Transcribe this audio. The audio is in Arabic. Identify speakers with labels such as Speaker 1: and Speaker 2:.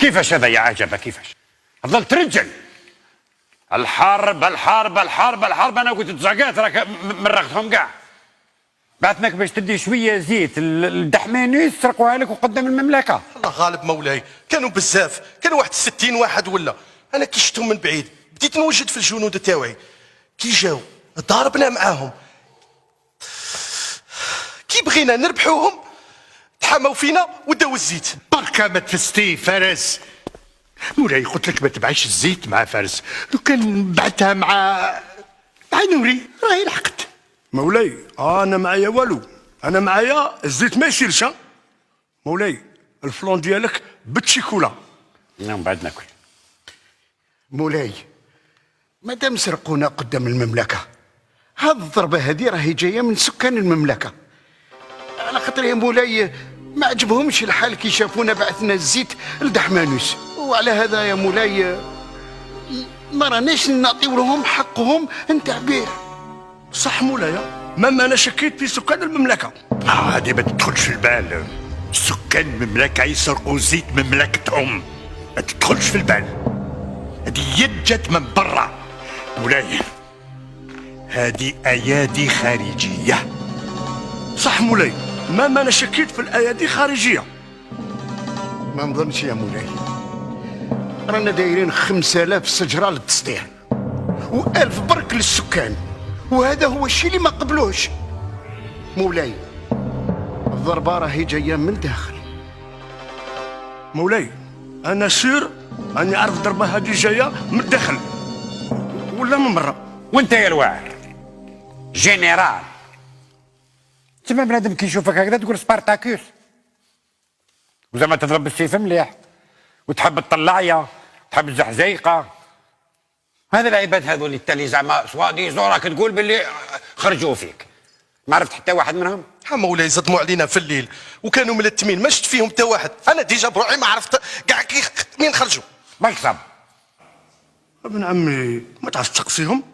Speaker 1: كيفاش هذا يا عجبه؟ كيفاش تظل ترجل؟ الحرب الحرب الحرب الحرب، انا قلت تزعقات راك مرغتهم كاع. بعثناك باش تدي شويه زيت الدحمانيس سرقوها لك وقدام المملكه.
Speaker 2: الله غالب مولاي، كانوا بزاف، كانوا واحد 60 واحد ولا. انا كي شفتهم من بعيد بديت نوجد في الجنود تاوعي، كي جاو ضاربنا معاهم، كي بغينا نربحوهم تحاموا فينا وداو الزيت.
Speaker 3: بركة ما تفستي فارس. مولاي قلت لك ما تبعيش الزيت مع فارس، لو كان بعتها مع نوري راهي لحقت.
Speaker 4: مولاي انا معايا والو، انا معايا الزيت ما يسيرش. مولاي الفلون ديالك بالشيكولا.
Speaker 1: من بعد ناكل.
Speaker 3: مولاي مادام سرقونا قدام المملكة، هذه الضربة هذه راهي جاية من سكان المملكة، على خاطر يا مولاي ما عجبهمش الحال كي شافونا بعثنا الزيت لدحمانوس، وعلى هذا يا مولاي ما راناش نعطيو لهم حقهم نتاع بيع.
Speaker 4: صح مولاي، مما انا شكيت في سكان المملكة.
Speaker 3: هذه ما تدخلش في البال، سكان المملكة يسرقوا زيت مملكتهم، ما تدخلش في البال، هذه يد جات من برا. مولاي هذه أيادي خارجية.
Speaker 4: صح مولاي، مما انا شكيت في الايادي خارجية.
Speaker 3: ما نظنش يا مولاي، رانا دايرين 5000 شجرة للتصدير و1000 برك للسكان، وهذا هو الشيء اللي ما قبلوش. مولاي الضربة راهي جاية من الداخل.
Speaker 4: مولاي انا سير اني عارف ضربة هذه جاية من الداخل ولا من برا.
Speaker 1: وانت يا الواعر جنرال، تما بنادم كي يشوفك هكذا تقول سبارتاكوس، وزعما تضرب بالسيف مليح وتحب الطلاعيه تحب الزحزيقه. هذا العباد هذول التالي زعما سوادي زوراك تقول باللي خرجوا فيك، ما عرفت حتى واحد منهم.
Speaker 2: ها مولاي زدموا علينا في الليل وكانوا ملتمين، ما شفت فيهم حتى واحد. انا ديجا بروحي ما عرفت كاع مين خرجوا.
Speaker 1: بالك صب
Speaker 4: ابن عمي ما تعرفش تقصيهم.